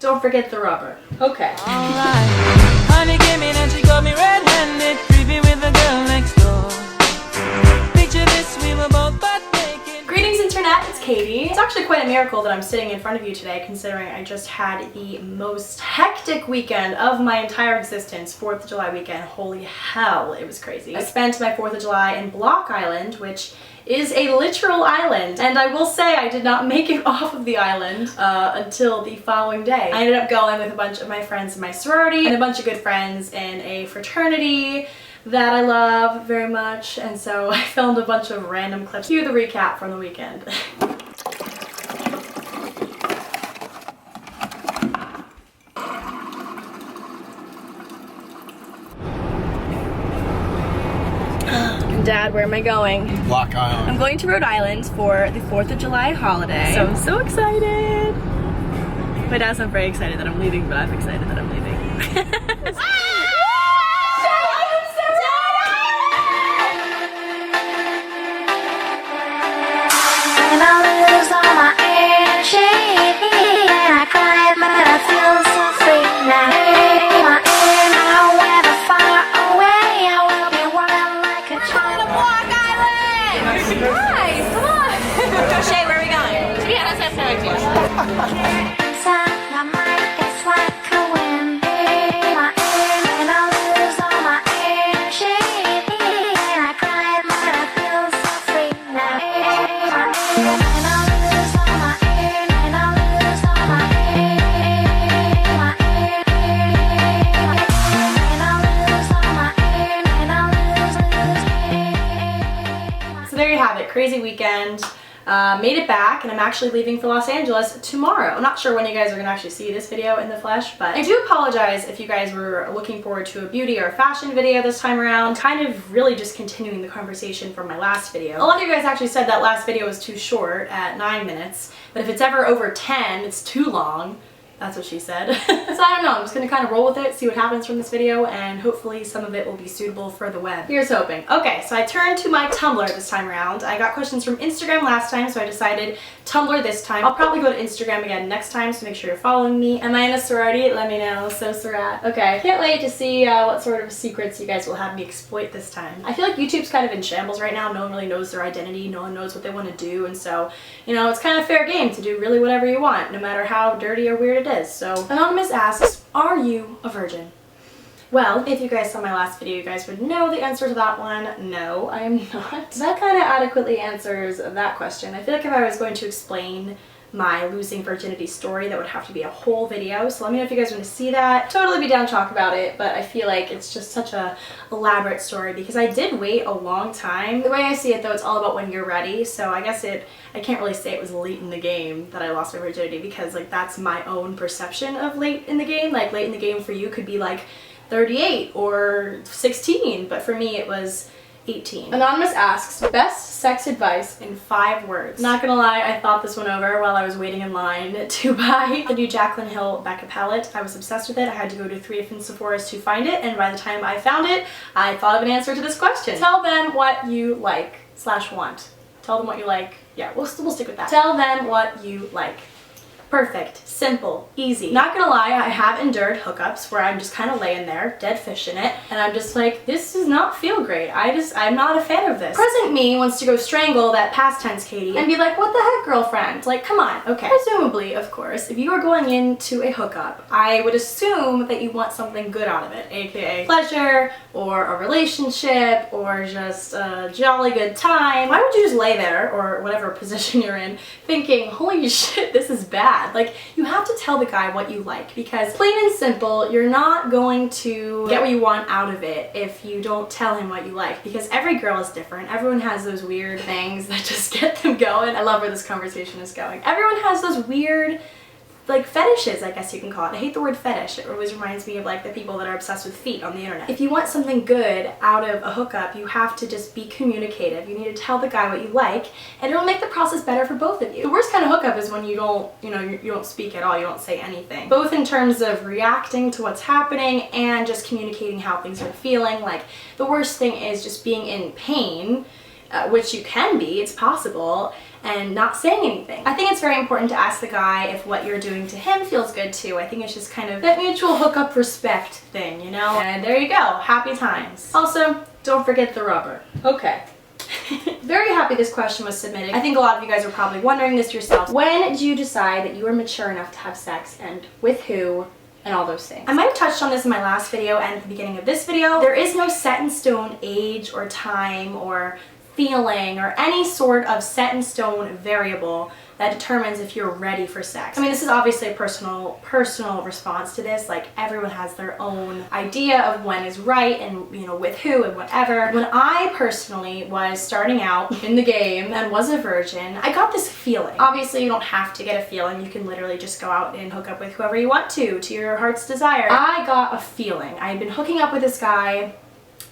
Don't forget the rubber. Okay. Alright. Honey came in and she got me red-handed, creepy with the girl next door. Picture this, we were both butt naked. Greetings internet, it's Katie. It's actually quite a miracle that I'm sitting in front of you today, considering I just had the most hectic weekend of my entire existence, 4th of July weekend. Holy hell, it was crazy. I spent my 4th of July in Block Island, which is a literal island, and I will say I did not make it off of the island until the following day. I ended up going with a bunch of my friends in my sorority and a bunch of good friends in a fraternity that I love very much, and so I filmed a bunch of random clips. Cue the recap from the weekend. Dad, where am I going? Block Island. I'm going to Rhode Island for the 4th of July holiday. So I'm so excited. My dad's not very excited that I'm leaving, but I'm excited that I'm leaving. And I lose all my energy, and I cry, but I feel so free now. My air now, whether far away, I will be wild like a child. Block Island! Nice, come on! Shay, where are we going? Yeah, that's inside my mind, it's like a wind. My air, and I lose all my energy, and I cry, but I feel so free now. So there you have it, crazy weekend. Made it back, and I'm actually leaving for Los Angeles tomorrow. I'm not sure when you guys are going to actually see this video in the flesh, but I do apologize if you guys were looking forward to a beauty or a fashion video this time around. I'm kind of really just continuing the conversation from my last video. A lot of you guys actually said that last video was too short at 9 minutes, but if it's ever over 10, it's too long. That's what she said. So I don't know, I'm just gonna kind of roll with it, see what happens from this video, and hopefully some of it will be suitable for the web. Here's hoping. Okay, so I turned to my Tumblr this time around. I got questions from Instagram last time, so I decided Tumblr this time. I'll probably go to Instagram again next time, so make sure you're following me. Am I in a sorority? Let me know. So Surat. Okay, can't wait to see what sort of secrets you guys will have me exploit this time. I feel like YouTube's kind of in shambles right now. No one really knows their identity. No one knows what they want to do, and so, you know, it's kind of fair game to do really whatever you want, no matter how dirty or weird it is. So Anonymous asks, are you a virgin? Well, if you guys saw my last video, you guys would know the answer to that one. No, I am not. That kind of adequately answers that question. I feel like if I was going to explain my losing virginity story, that would have to be a whole video, so let me know if you guys want to see that. Totally be down to talk about it, but I feel like it's just such a elaborate story because I did wait a long time. The way I see it though, it's all about when you're ready, so I guess I can't really say it was late in the game that I lost my virginity, because like that's my own perception of late in the game. Like late in the game for you could be like 38 or 16, but for me it was 18. Anonymous asks, best sex advice in 5 words. Not gonna lie, I thought this one over while I was waiting in line to buy the new Jaclyn Hill Becca palette. I was obsessed with it. I had to go to 3 different Sephoras to find it, and by the time I found it, I thought of an answer to this question. Tell them what you like / want. Tell them what you like. Yeah, we'll stick with that. Tell them what you like. Perfect, simple, easy. Not gonna lie, I have endured hookups where I'm just kind of laying there, dead fish in it, and I'm just like, this does not feel great. I'm not a fan of this. Present me wants to go strangle that past tense Katie and be like, what the heck, girlfriend? Like, come on. Okay. Presumably, of course, if you are going into a hookup, I would assume that you want something good out of it, aka pleasure, or a relationship, or just a jolly good time. Why would you just lay there, or whatever position you're in, thinking, holy shit, this is bad? Like, you have to tell the guy what you like, because plain and simple, you're not going to get what you want out of it if you don't tell him what you like, because every girl is different. Everyone has those weird things that just get them going. I love where this conversation is going. Everyone has those weird, like, fetishes, I guess you can call it. I hate the word fetish. It always reminds me of like the people that are obsessed with feet on the internet. If you want something good out of a hookup, you have to just be communicative. You need to tell the guy what you like, and it'll make the process better for both of you. The worst kind of hookup is when you don't, you don't speak at all, you don't say anything. Both in terms of reacting to what's happening and just communicating how things are feeling. Like, the worst thing is just being in pain, which you can be, it's possible, and not saying anything. I think it's very important to ask the guy if what you're doing to him feels good too. I think it's just kind of that mutual hookup respect thing, you know? And there you go, happy times. Also, don't forget the rubber. Okay. Very happy this question was submitted. I think a lot of you guys are probably wondering this yourself. When did you decide that you were mature enough to have sex, and with who, and all those things? I might have touched on this in my last video and at the beginning of this video. There is no set in stone age or time or feeling or any sort of set in stone variable that determines if you're ready for sex. I mean, this is obviously a personal response to this. Like, everyone has their own idea of when is right and, you know, with who and whatever. When I personally was starting out in the game and was a virgin, I got this feeling. Obviously, you don't have to get a feeling. You can literally just go out and hook up with whoever you want to your heart's desire. I got a feeling. I had been hooking up with this guy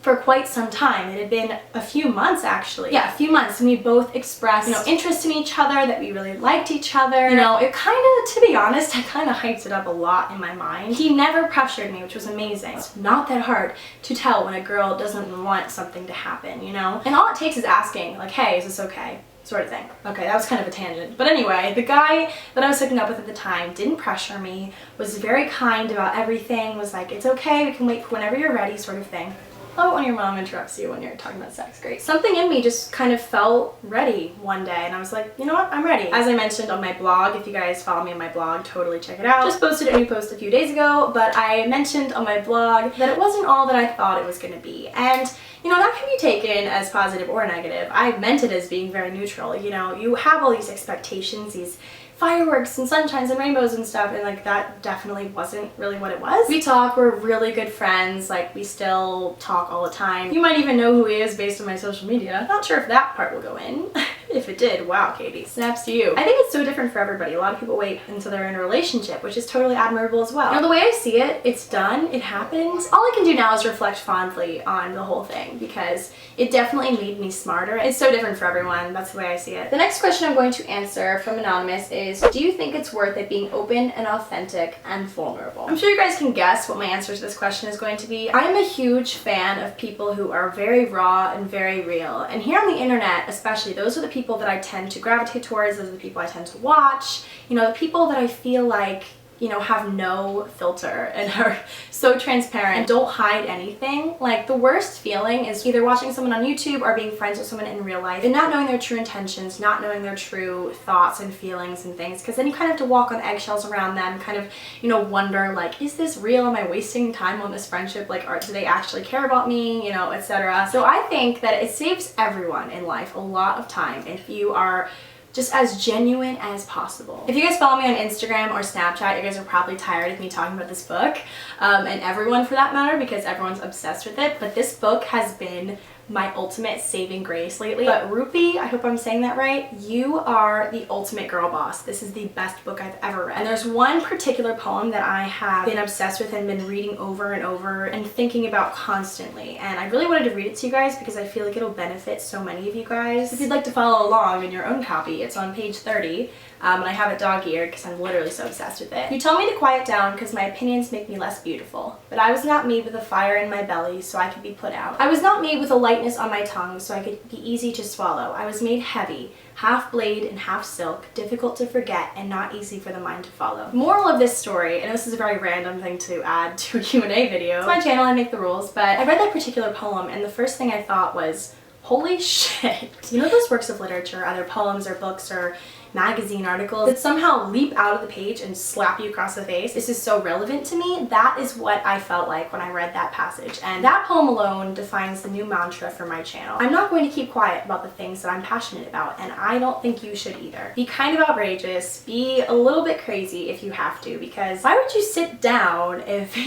for quite some time. It had been a few months, actually. Yeah, a few months, and we both expressed, you know, interest in each other, that we really liked each other. You know, it kind of, to be honest, I kind of hyped it up a lot in my mind. He never pressured me, which was amazing. It's not that hard to tell when a girl doesn't want something to happen, you know? And all it takes is asking, like, hey, is this okay? Sort of thing. Okay, that was kind of a tangent. But anyway, the guy that I was hooking up with at the time didn't pressure me, was very kind about everything, was like, it's okay, we can wait for whenever you're ready, sort of thing. Love it when your mom interrupts you when you're talking about sex. Great. Something in me just kind of felt ready one day, and I was like, you know what, I'm ready. As I mentioned on my blog, if you guys follow me on my blog, totally check it out. Just posted a new post a few days ago, but I mentioned on my blog that it wasn't all that I thought it was going to be. And you know, that can be taken as positive or negative. I meant it as being very neutral. You know, you have all these expectations, these fireworks and sunshines and rainbows and stuff, and like that definitely wasn't really what it was. We talk, we're really good friends, like we still talk all the time. You might even know who he is based on my social media. Not sure if that part will go in. If it did, wow, Katie. Snaps to you. I think it's so different for everybody. A lot of people wait until they're in a relationship, which is totally admirable as well. You know, the way I see it, it's done, it happens. All I can do now is reflect fondly on the whole thing because it definitely made me smarter. It's so different for everyone. That's the way I see it. The next question I'm going to answer from Anonymous is, do you think it's worth it being open and authentic and vulnerable? I'm sure you guys can guess what my answer to this question is going to be. I'm a huge fan of people who are very raw and very real. And here on the internet, especially, those are the people that I tend to gravitate towards, those are the people I tend to watch, you know, the people that I feel like, you know, have no filter and are so transparent and don't hide anything. Like, the worst feeling is either watching someone on YouTube or being friends with someone in real life and not knowing their true intentions, not knowing their true thoughts and feelings and things, because then you kind of have to walk on eggshells around them, kind of, you know, wonder like, is this real? Am I wasting time on this friendship? Like, do they actually care about me? You know, etc. So I think that it saves everyone in life a lot of time if you are just as genuine as possible. If you guys follow me on Instagram or Snapchat, you guys are probably tired of me talking about this book, and everyone for that matter, because everyone's obsessed with it, but this book has been my ultimate saving grace lately. But Rupi, I hope I'm saying that right, you are the ultimate girl boss. This is the best book I've ever read. And there's one particular poem that I have been obsessed with and been reading over and over and thinking about constantly. And I really wanted to read it to you guys because I feel like it'll benefit so many of you guys. If you'd like to follow along in your own copy, it's on page 30. And I have it dog-eared because I'm literally so obsessed with it. You told me to quiet down because my opinions make me less beautiful. But I was not made with a fire in my belly so I could be put out. I was not made with a lightness on my tongue so I could be easy to swallow. I was made heavy, half blade and half silk, difficult to forget and not easy for the mind to follow. Moral of this story, and this is a very random thing to add to a Q&A video. It's my channel, I make the rules, but I read that particular poem and the first thing I thought was, holy shit. You know those works of literature, either poems or books or magazine articles that somehow leap out of the page and slap you across the face? This is so relevant to me. That is what I felt like when I read that passage, and that poem alone defines the new mantra for my channel. I'm not going to keep quiet about the things that I'm passionate about, and I don't think you should either. Be kind of outrageous, be a little bit crazy if you have to, because why would you sit down if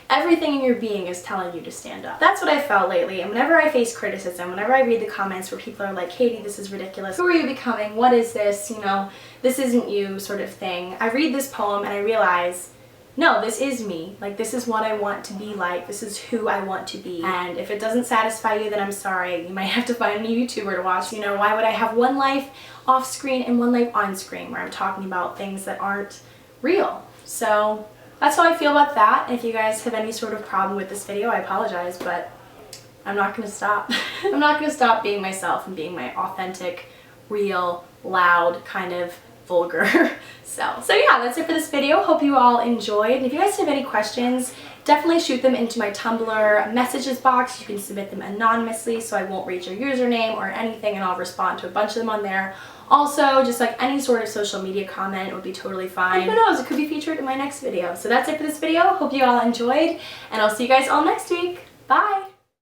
everything in your being is telling you to stand up? That's what I felt lately, and whenever I face criticism, whenever I read the comments where people are like, Katie, this is ridiculous, who are you becoming, what is this, you know, this isn't you sort of thing. I read this poem and I realize, no, this is me. Like, this is what I want to be like. This is who I want to be. And if it doesn't satisfy you, then I'm sorry. You might have to find a YouTuber to watch. You know, why would I have one life off screen and one life on screen where I'm talking about things that aren't real? So that's how I feel about that. And if you guys have any sort of problem with this video, I apologize, but I'm not gonna stop. I'm not gonna stop being myself and being my authentic, real, loud, kind of vulgar. So yeah, that's it for this video. Hope you all enjoyed. And if you guys have any questions, definitely shoot them into my Tumblr messages box. You can submit them anonymously so I won't read your username or anything, and I'll respond to a bunch of them on there. Also, just like any sort of social media comment would be totally fine. And who knows, it could be featured in my next video. So that's it for this video. Hope you all enjoyed, and I'll see you guys all next week. Bye!